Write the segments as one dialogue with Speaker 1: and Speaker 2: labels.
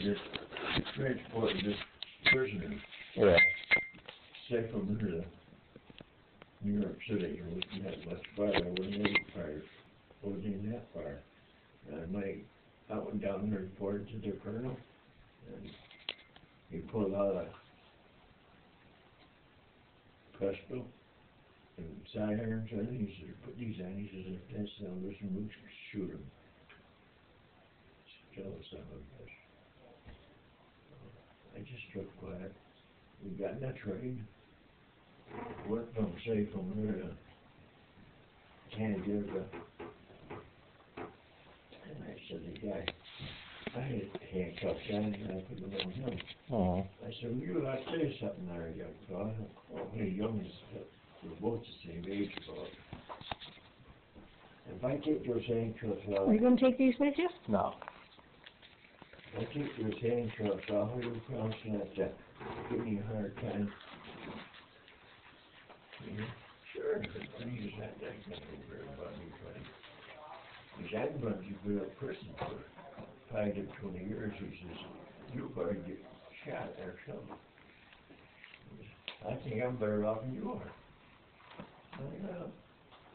Speaker 1: just transported this prisoner
Speaker 2: Yeah.
Speaker 1: safe from here to New York City. There wasn't that much fire. There wasn't any fire. It wasn't even that fire. And I went down there and reported to the colonel, and he pulled out a pistol and sidearms on it. He said, put these on. He says, if that's not listen, we should shoot him. Kill some of this. I just took quiet. We got that train. Worked on safe from here to Canada. And I said, the guy, I had handcuffs on and I put them on him. I said, well, you ought to say something there, young fella. Well, hey, young is, we're both the same age about. If I take those handcuffs out.
Speaker 3: Are you going to take these with you?
Speaker 2: No.
Speaker 1: I think those handcuffs off, you're promising that to give me a hard time. Yeah, sure, he just had that kind of over about me, buddy. He said, I'm going to go to prison for 5 to 20 years. He says, you're going to get shot or something. I think I'm better off than you are.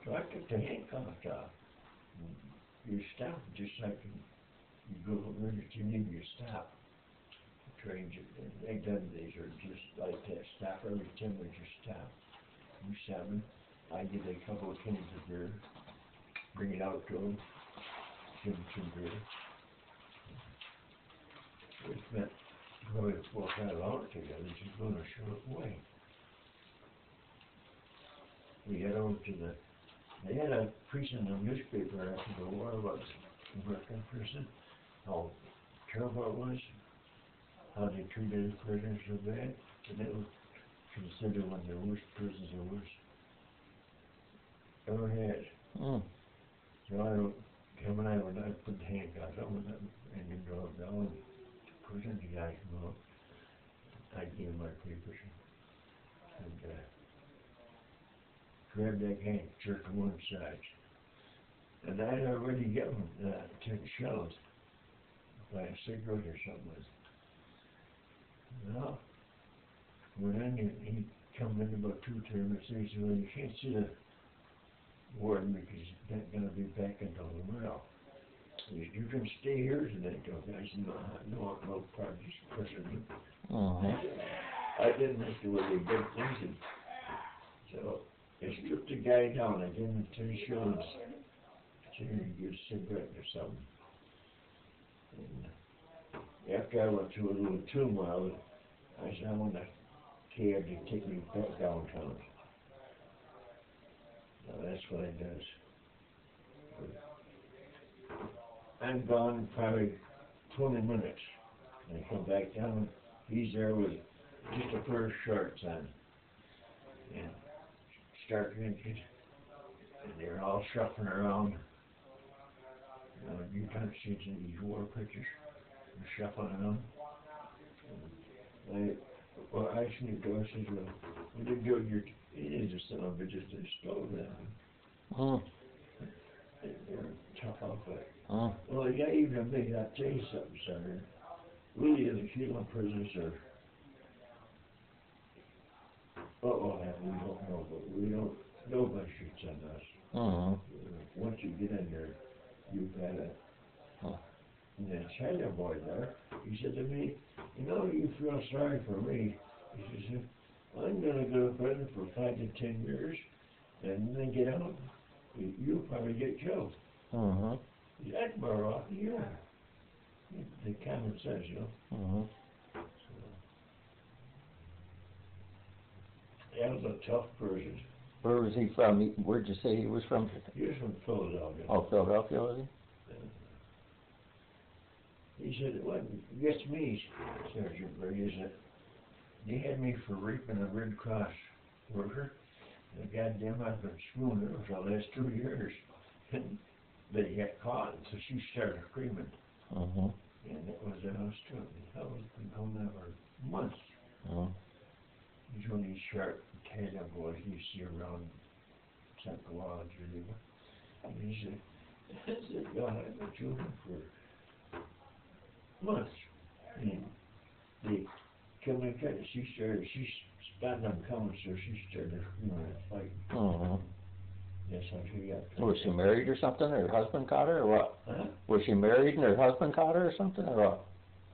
Speaker 1: So I took the handcuffs off. You stop just like you go from there to Geneva, you stop. The trains, they done these are just like that. Stop every 10 minutes, you stop. You stop them. I get a couple of cans of beer, bring it out to them, give them some beer. We spent probably 4 or 5 hours together, just going a short way. We head over to they had a piece in the newspaper after the war about American prison, how terrible it was, how they treated prisoners so bad, and it was considered one of the worst prisons there was ever had. So I don't, him and I would not put the handcuffs on them and then go down to prison. The guy come up, I gave him my papers and grabbed that hand, jerked him one side. And I'd already given him 10 shells by a cigarette or something. Well, when he come in about 2 minutes, he said, well, you can't see the warden because he's not going to be back until tomorrow. He said, you can stay here tonight, though. I said, no problem, just prison. I didn't have to really big things. And so I stripped the guy down. I gave him 10 shells. So he could get a cigarette or something. And after I went through a little turmoil, I said, I want a cab to take me back downtown. So that's what it does. I'm gone probably 20 minutes. I come back down. He's there with just a pair of shorts on. And start drinking. And they're all shuffling around. You can't see these war pictures. They're shuffling around. I sneaked over and said, well, what did you do? It is a son of a bitch that stole them. They're tough outfit. Well, the guy even made that tell you something, Senator. We in the Cuban prisons are, we don't know, but nobody shoots on us. Once you get in there, you've got it. And that China boy there, he said to me, you know, you feel sorry for me. He says, I'm going to go to prison for 5 to 10 years, and then get out. You'll probably get killed. That's more off than you are. The common sense, you know. So, that was a tough person.
Speaker 2: Where was he from? Where'd you say he was from?
Speaker 1: He was from Philadelphia.
Speaker 2: Oh, Philadelphia, was he?
Speaker 1: He said, it wasn't just me, Sergeant Brady, is that they had me for raping a Red Cross worker. The goddamn I've been screwing her for the last 2 years. And they got caught, so she started screaming. And it was a house too. That was been going on for months. He's one of these sharp Italian boys you see around Central Lodge, Geneva. And he said, God, I've been children for months. And they come in, she spotted them coming, so she started, fight.
Speaker 2: Mm-hmm.
Speaker 1: That's how she got.
Speaker 2: Was she married or something, or her husband caught her, or what?
Speaker 1: Huh?
Speaker 2: Was she married and her husband caught her or something, or what?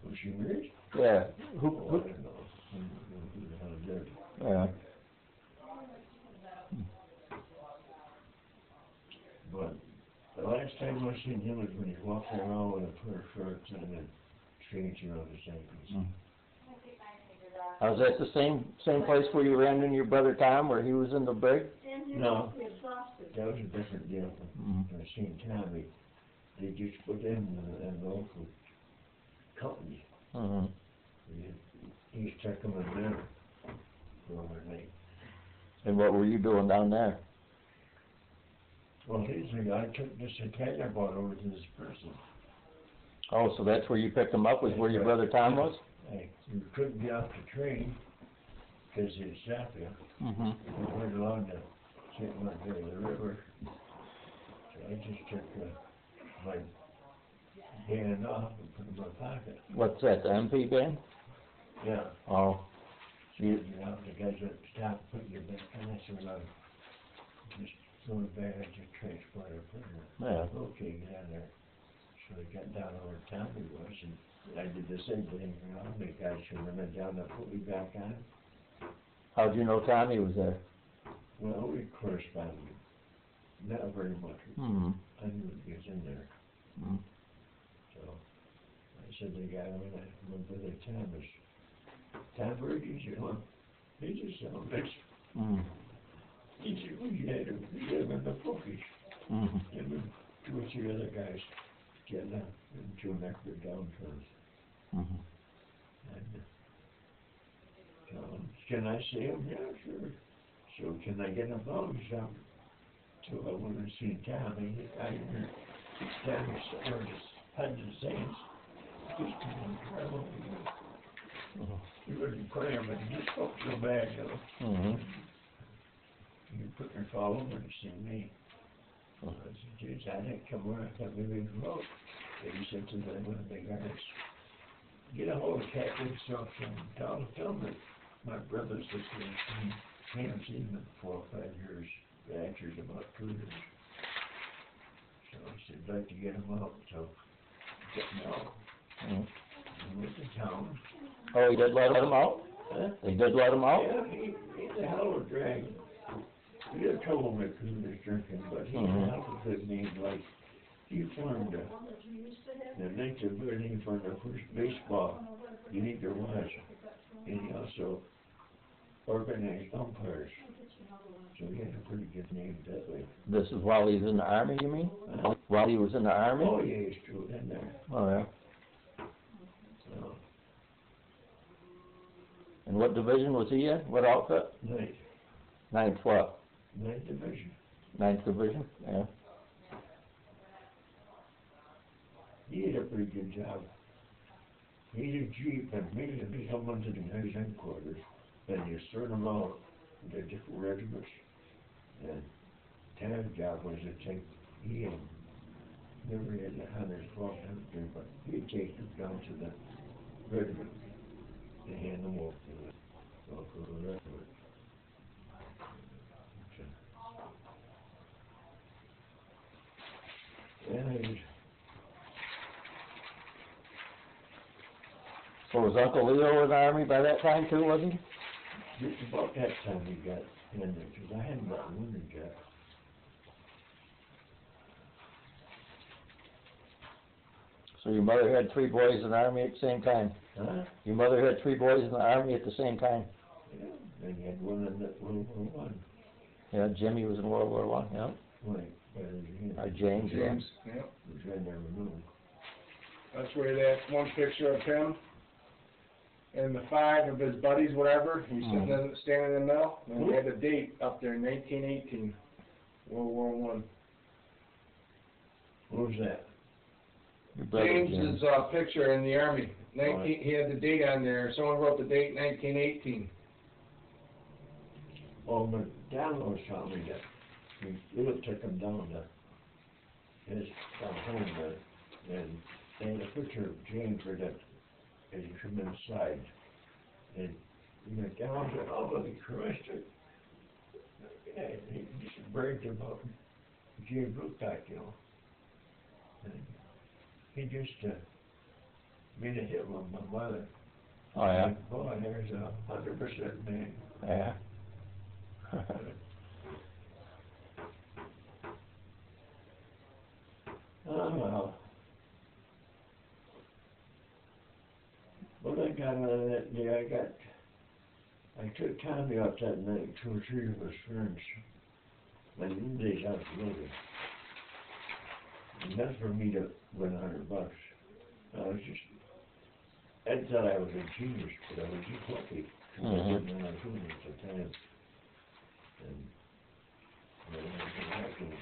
Speaker 1: Was she married?
Speaker 2: Yeah.
Speaker 1: I don't know. Who the hell did?
Speaker 2: Yeah.
Speaker 1: But the last time I seen him was when he walked around with a pair of shorts and a stranger on his ankles.
Speaker 2: Mm. Was that the same place where you ran into your brother Tom, where he was in the brig?
Speaker 1: No, that was a different deal.
Speaker 2: Mm-hmm.
Speaker 1: I seen Tommy. They just put him in the local company.
Speaker 2: Mm-hmm.
Speaker 1: He stuck him in there for overnight.
Speaker 2: And what were you doing down there?
Speaker 1: Well, here's the guy took this container boat over to this person.
Speaker 2: Oh, so that's where you picked him up, was where your brother Tom was?
Speaker 1: Hey, you couldn't get off the train because it's south here.
Speaker 2: Mm-hmm.
Speaker 1: We weren't allowed to sit right there in the river. So I just took my band off and put it in my pocket.
Speaker 2: What's that, the MP band?
Speaker 1: Yeah.
Speaker 2: Oh.
Speaker 1: You know, the guys that stop putting your back on, I said, well, just throw it back, I just transport it for her.
Speaker 2: Yeah.
Speaker 1: Okay, get out there. So they got down where Tommy was, and I did the same thing, the guys should have been down there, put me back on.
Speaker 2: How'd you know Tommy was there?
Speaker 1: Well, we corresponded, not very much.
Speaker 2: Mm-hmm.
Speaker 1: I knew he was in there.
Speaker 2: Mm-hmm.
Speaker 1: So I said, the guy when my brother Tom Brady, you know, he's just a bitch.
Speaker 2: Mm-hmm.
Speaker 1: He said, we live in the focus.
Speaker 2: Mm-hmm.
Speaker 1: And we two or three other guys getting up into an expert downturns.
Speaker 2: Mm-hmm.
Speaker 1: And can I see him? Yeah, sure. So can I get him on some? So I went and seen Tommy. I heard Tommy started had the saints. Just couldn't travel. He wasn't crying, but he just felt so bad, you know.
Speaker 2: Mm-hmm.
Speaker 1: You put your phone over to see me. I said, geez, I didn't come around, I thought maybe we wrote. And he said to them, one of the guys, get a hold of Captain Self and tell him that my brother's situation, he hasn't seen him in 4 or 5 years. The answer's about 2 years. So I said, I'd like to get him out, so get him out.
Speaker 2: Mm-hmm.
Speaker 1: And went to town.
Speaker 2: Oh, he did let him out?
Speaker 1: Huh?
Speaker 2: They did let him out?
Speaker 1: Yeah, he's a hell of a drag. We had trouble with because he was drinking, but he
Speaker 2: Mm-hmm.
Speaker 1: had a good name. Like, he formed the 1930 for the first baseball you need to watch. And he also organized umpires. So he had a pretty good name that way.
Speaker 2: This is while he was in the Army, you mean? While he was in the Army?
Speaker 1: Oh, yeah, he's true in there.
Speaker 2: Oh, yeah.
Speaker 1: So,
Speaker 2: And what division was he in? What outfit? Ninth what?
Speaker 1: 9th Division.
Speaker 2: 9th Division? Yeah.
Speaker 1: He did a pretty good job. He did Jeep and made him come into the guy's headquarters, and you sort them out the different regiments. And Tad's job was to take, he had never had the hunters walk out there, but he'd take them down to the regiment and hand them off to the local regiment. And he was,
Speaker 2: So was Uncle Leo in the Army by that time too, was he?
Speaker 1: just about that time he got in there, because I hadn't got wounded yet.
Speaker 2: So your mother had 3 boys in the Army at the same time?
Speaker 1: Huh?
Speaker 2: Your mother had 3 boys in the Army at the same time?
Speaker 1: Yeah, and he had one in that World War I.
Speaker 2: Yeah, Jimmy was in World War I, yeah.
Speaker 1: Right,
Speaker 2: James, yeah.
Speaker 3: James, yeah.
Speaker 1: which I never knew.
Speaker 3: That's where that one picture of him and the 5 of his buddies, whatever, he's sitting in, standing in the middle, and he had a date up there, 1918, World War I.
Speaker 1: What was that?
Speaker 2: Your brother
Speaker 3: James's picture in the Army, he had the date on there, someone wrote the date, 1918.
Speaker 1: Oh, McDonald was telling me that he took him down to his home there, and they had a picture of James with that as you come inside. And you went down to, oh, look, Christ. Yeah, he just bragged about Jay Bluetooth, you know. And he just made a hit with my mother.
Speaker 2: Oh, yeah?
Speaker 1: And, boy, there's 100% man.
Speaker 2: Yeah.
Speaker 1: Oh, well. When I got out of that day, I took Tommy out that night, 2 or 3 of his friends. My days out together. And that's for me to win $100. I was just, Ed thought I was a genius, but I was just lucky. I didn't know I was doing it at the time. And I went back and